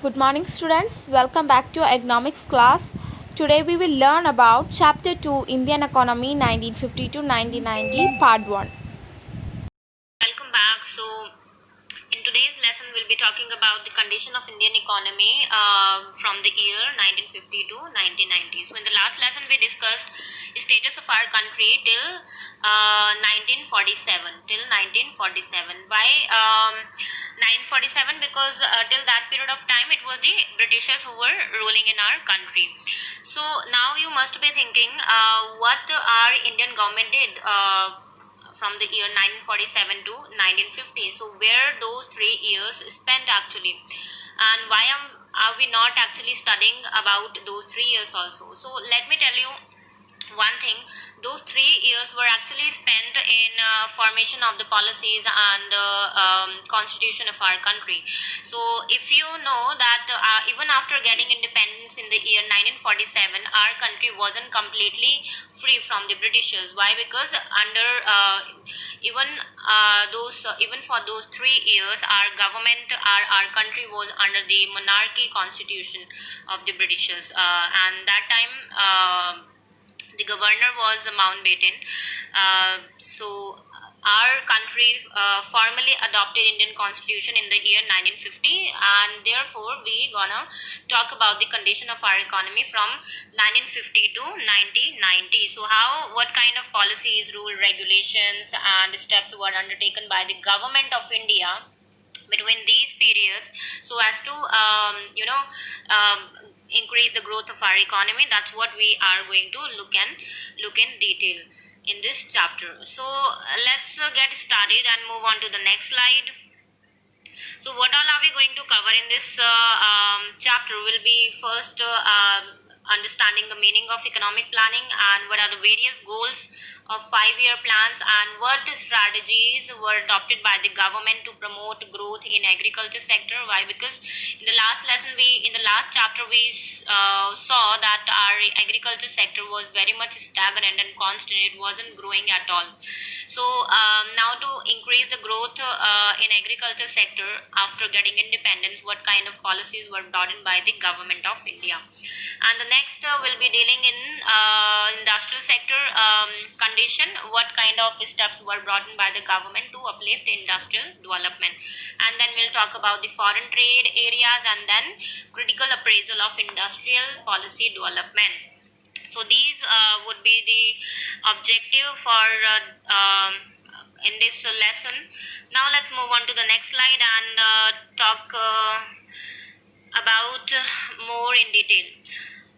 Good morning, students. Welcome back to economics class. Today we will learn about Chapter 2 Indian Economy 1950 to 1990, Part 1. Welcome back. So, in today's lesson, we'll be talking about the condition of Indian economy from the year 1950 to 1990. So, in the last lesson, we discussed the status of our country till 1947. Till 1947. Why 1947? Because till that period of time, it was the Britishers who were ruling in our country. So, now you must be thinking what our Indian government did. From the year 1947 to 1950. So where those 3 years spent actually, and why are we not actually studying about those 3 years also? So let me tell you one thing. Those 3 years were actually spent in formation of the policies and constitution of our country. So if you know that even after getting independence in the year 1947, our country wasn't completely free from the Britishers. Why? Because under even for those 3 years, our government, our country was under the monarchy constitution of the Britishers, and that time the governor was Mountbatten. So our country formally adopted Indian Constitution in the year 1950, and therefore we gonna talk about the condition of our economy from 1950 to 1990. So what kind of policies, rule, regulations, and steps were undertaken by the government of India between these periods so as to increase the growth of our economy. That's what we are going to look in detail in this chapter. So let's get started and move on to the next slide. So what all are we going to cover in this chapter will be first understanding the meaning of economic planning and what are the various goals of 5-year plans and what strategies were adopted by the government to promote growth in agriculture sector. Why? Because in the last chapter we saw that our agriculture sector was very much stagnant and constant. It wasn't growing at all. So now to increase the growth in agriculture sector after getting independence, what kind of policies were brought in by the government of India? And the next will be dealing in industrial sector condition. What kind of steps were brought in by the government to uplift industrial development? And then we'll talk about the foreign trade areas and then critical appraisal of industrial policy development. So these would be the objective for in this lesson. Now let's move on to the next slide and talk about more in detail.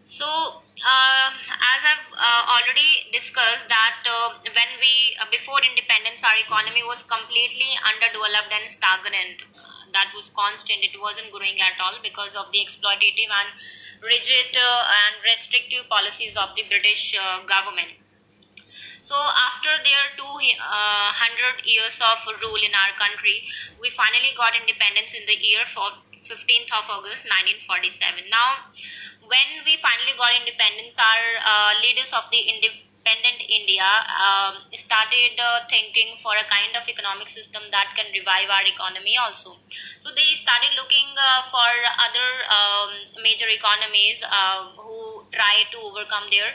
So as I've already discussed that when we before independence, our economy was completely underdeveloped and stagnant. That was constant. It wasn't growing at all because of the exploitative and rigid and restrictive policies of the British government. So after their 200 years of rule in our country, we finally got independence in the year for 15th of August 1947. Now, when we finally got independence, our leaders of the independent India started thinking for a kind of economic system that can revive our economy also. So they started looking for other major economies who try to overcome their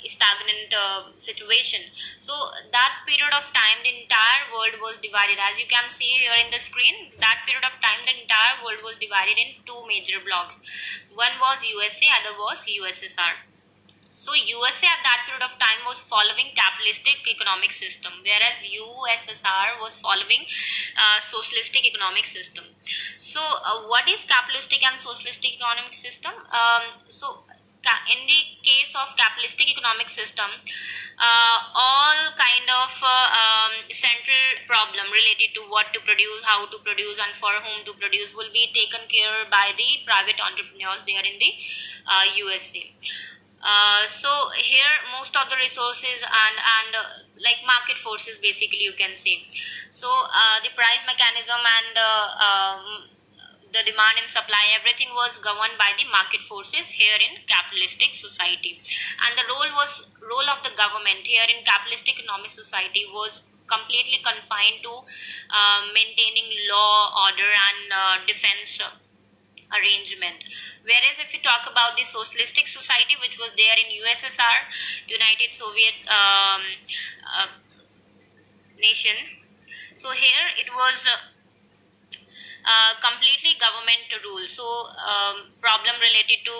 stagnant situation. So that period of time the entire world was divided, as you can see here in the screen. That period of time the entire world was divided in two major blocks. One was USA, other was USSR. So USA at that period of time was following capitalistic economic system, whereas USSR was following socialistic economic system. So what is capitalistic and socialistic economic system? In the case of capitalistic economic system, all kind of central problem related to what to produce, how to produce, and for whom to produce will be taken care by the private entrepreneurs there in the USA. So here most of the resources and like market forces basically you can say. So the price mechanism and the demand and supply, everything was governed by the market forces here in capitalistic society. And the role of the government here in capitalistic economic society was completely confined to maintaining law, order, and defense arrangement. Whereas if you talk about the socialistic society, which was there in USSR, United Soviet uh, nation, so here it was completely government rule. So problem related to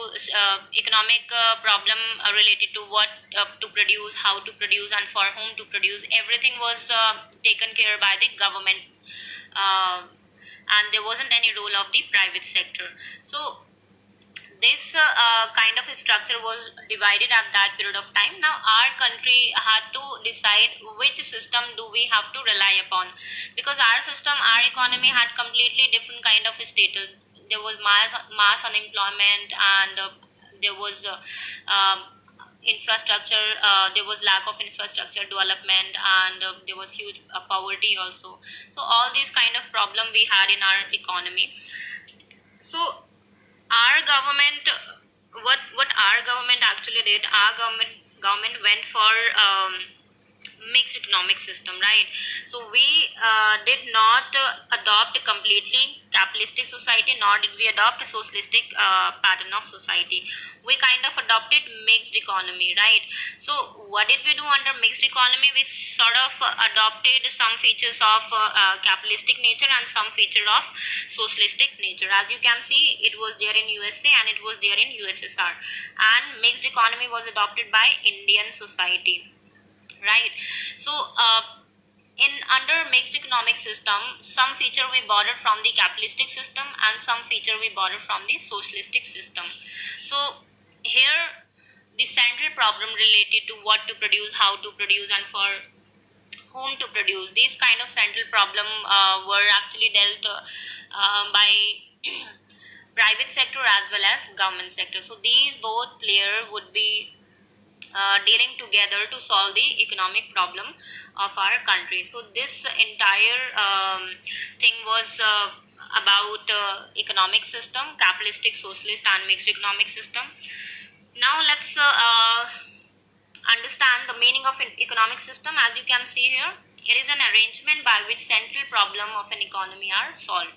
economic problem related to what to produce, how to produce, and for whom to produce, everything was taken care by the government, uh, and there wasn't any role of the private sector. So this kind of structure was divided at that period of time. Now our country had to decide which system do we have to rely upon, because our system, our economy had completely different kind of status. There was mass unemployment, and there was infrastructure, there was lack of infrastructure development, and there was huge poverty also. So all these kind of problem we had in our economy. So our government, what our government actually did, our government went for mixed economic system, right? So we did not adopt a completely capitalistic society, nor did we adopt a socialistic pattern of society. We kind of adopted mixed economy, right? So what did we do under mixed economy? We sort of adopted some features of capitalistic nature and some feature of socialistic nature. As you can see, it was there in USA and it was there in USSR, and mixed economy was adopted by Indian society, right? So in under mixed economic system, some feature we borrowed from the capitalistic system and some feature we borrowed from the socialistic system. So here the central problem related to what to produce, how to produce, and for whom to produce, these kind of central problem were actually dealt by private sector as well as government sector. So these both player would be dealing together to solve the economic problem of our country. So this entire thing was about economic system, capitalistic, socialist, and mixed economic system. Now let's understand the meaning of an economic system. As you can see here, it is an arrangement by which central problem of an economy are solved.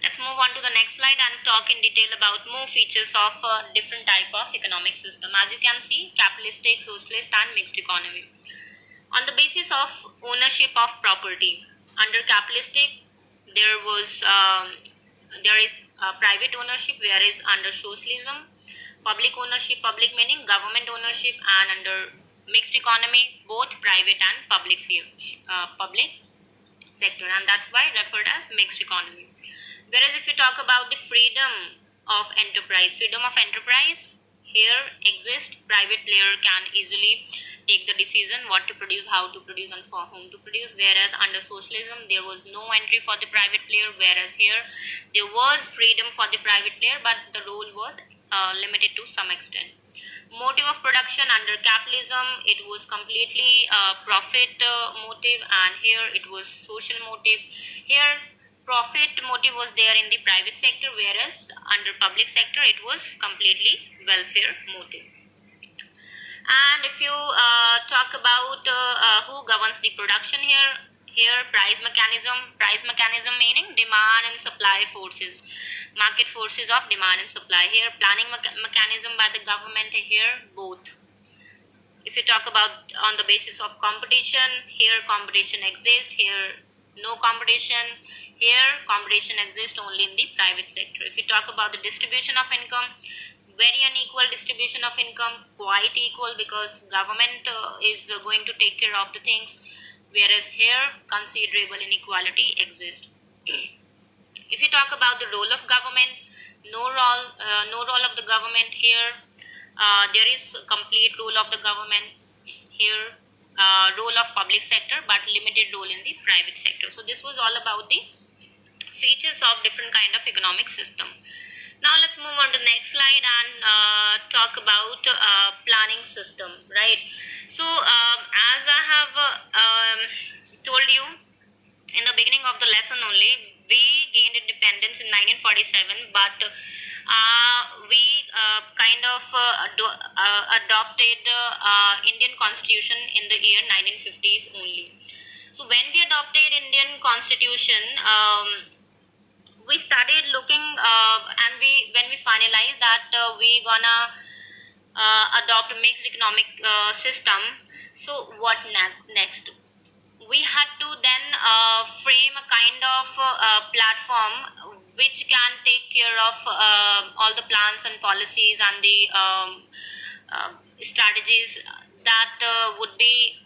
Let's move on to the next slide and talk in detail about more features of different type of economic system. As you can see, capitalistic, socialist, and mixed economy. On the basis of ownership of property, under capitalistic, there was there is private ownership, whereas under socialism, public ownership, public meaning government ownership, and under mixed economy, both private and public sector, and that's why referred as mixed economy. Whereas if you talk about the freedom of enterprise here exists. Private player can easily take the decision what to produce, how to produce, and for whom to produce. Whereas under socialism, there was no entry for the private player. Whereas here, there was freedom for the private player, but the role was limited to some extent. Motive of production under capitalism, it was completely profit motive, and here it was social motive. Here profit motive was there in the private sector, whereas under public sector it was completely welfare motive. And if you talk about who governs the production here price mechanism meaning demand and supply forces, market forces of demand and supply. Here planning mechanism by the government. Here both. If you talk about on the basis of competition, here competition exists, here no competition. Here competition exists only in the private sector. If you talk about the distribution of income, very unequal distribution of income, quite equal because government is going to take care of the things, whereas here considerable inequality exists. If you talk about the role of government, no role of the government here. There is complete role of the government here. Role of public sector, but limited role in the private sector. So this was all about the features of different kind of economic system. Now let's move on to the next slide and talk about planning system, right? So as I have told you in the beginning of the lesson only, we gained independence in 1947, but we kind of adopted Indian Constitution in the year 1950s only. So when we adopted Indian Constitution, we started looking, and when we finalized that we gonna adopt a mixed economic system. So what next? We had to then frame a kind of platform which can take care of all the plans and policies and the strategies that would be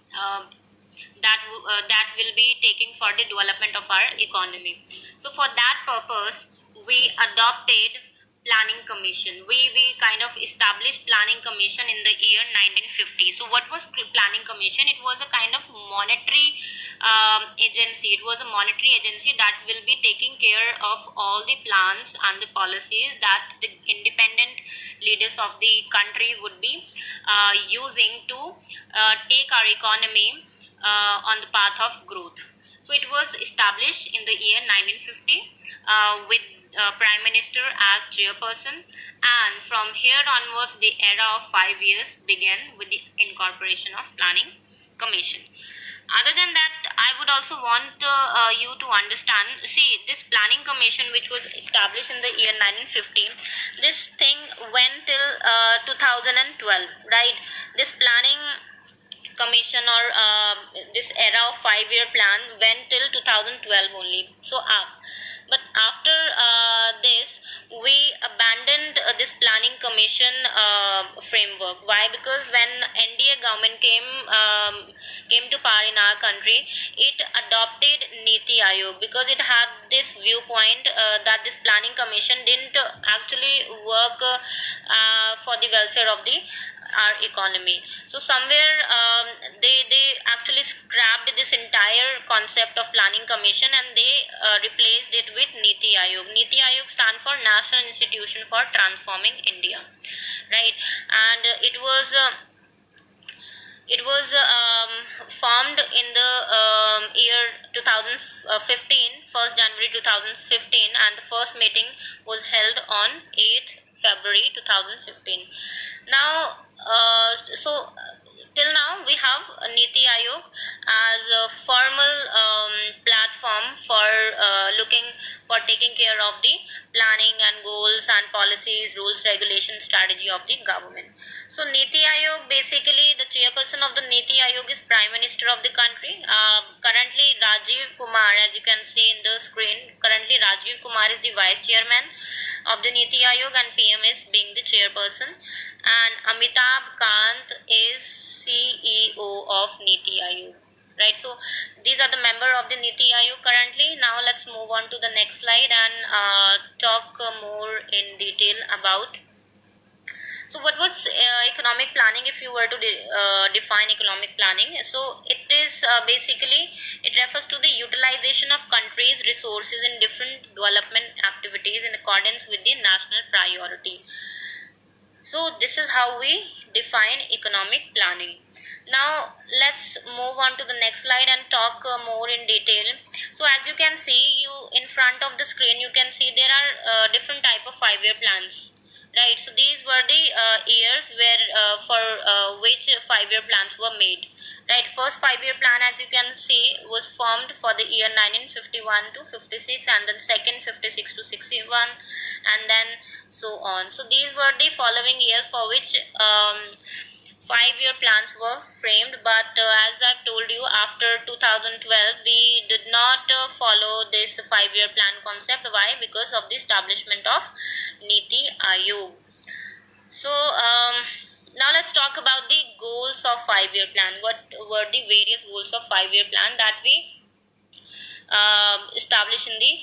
that will be taking for the development of our economy. So for that purpose, we adopted planning commission. We kind of established planning commission in the year 1950. So what was planning commission? It was a kind of monetary agency. It was a monetary agency that will be taking care of all the plans and the policies that the independent leaders of the country would be using to take our economy on the path of growth. So it was established in the year 1950 with Prime Minister as chairperson, and from here onwards, the era of 5 years began with the incorporation of Planning Commission. Other than that, I would also want you to understand. See, this Planning Commission, which was established in the year 1950, this thing went till 2012, right? This planning commission, or this era of 5 year plan, went till 2012 only. So but after this, we abandoned this planning commission framework. Why? Because when NDA government came to power in our country, it adopted Niti Aayog, because it had this viewpoint that this planning commission didn't actually work for the welfare of the our economy. So somewhere they actually scrapped this entire concept of planning commission, and they replaced it with Niti Aayog. Niti Aayog stand for National Institution for Transforming India, right? And it was formed in the year 2015, 1st January 2015, and the first meeting was held on 8th February 2015. Now, till now we have Niti Aayog as a formal platform for looking for taking care of the planning and goals and policies, rules, regulations, strategy of the government. So Niti Aayog, basically the chairperson of the Niti Aayog is Prime Minister of the country. Currently Rajiv Kumar, as you can see in the screen, currently Rajiv Kumar is the vice chairman of the Niti Aayog, and PM is being the chairperson, and Amitabh Kant is CEO of Niti Aayog. Right, so these are the member of the Niti Aayog currently. Now let's move on to the next slide and talk more in detail about. So what was economic planning? If you were to define economic planning, so it is basically, it refers to the utilization of countries' resources in different development activities in accordance with the national priority. So this is how we define economic planning. Now let's move on to the next slide and talk more in detail. So as you can see, you in front of the screen, you can see there are different type of 5 year plans, right? So these were the years where for which 5 year plans were made, right? First 5 year plan, as you can see, was formed for the year 1951 to 56, and then second 56 to 61, and then so on. So these were the following years for which 5 year plans were framed. But as I've told you, after 2012 we did not follow this 5 year plan concept. Why? Because of the establishment of Niti Aayog. So now let's talk about the goals of 5 year plan. What were the various goals of 5 year plan that we established in the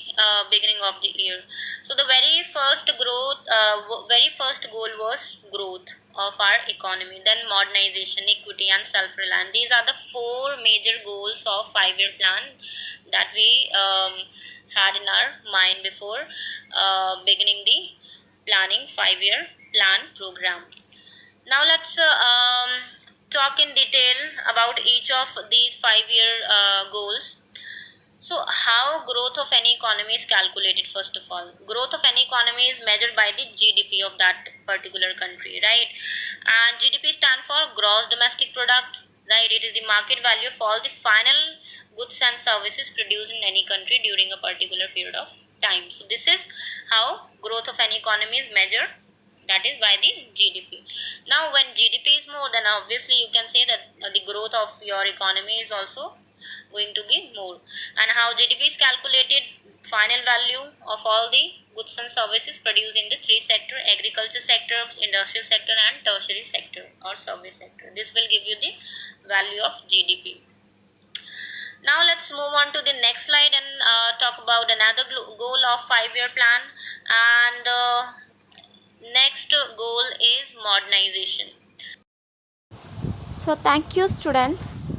beginning of the year? So the very first goal was growth of our economy, then modernization, equity, and self-reliance. These are the four major goals of 5 year plan that we had in our mind before beginning the planning 5 year plan program. Now let's talk in detail about each of these 5 year goals. So how growth of any economy is calculated? First of all, growth of any economy is measured by the GDP of that particular country, right? And GDP stand for gross domestic product, right? It is the market value for all the final goods and services produced in any country during a particular period of time. So this is how growth of an economy is measured, that is by the GDP. Now when GDP is more, then obviously you can say that the growth of your economy is also going to be more. And how GDP is calculated: final value of all the goods and services produced in the three sector: agriculture sector, industrial sector, and tertiary sector or service sector. This will give you the value of GDP. Now let's move on to the next slide and talk about another goal of 5-year plan. And next goal is modernization. So thank you, students.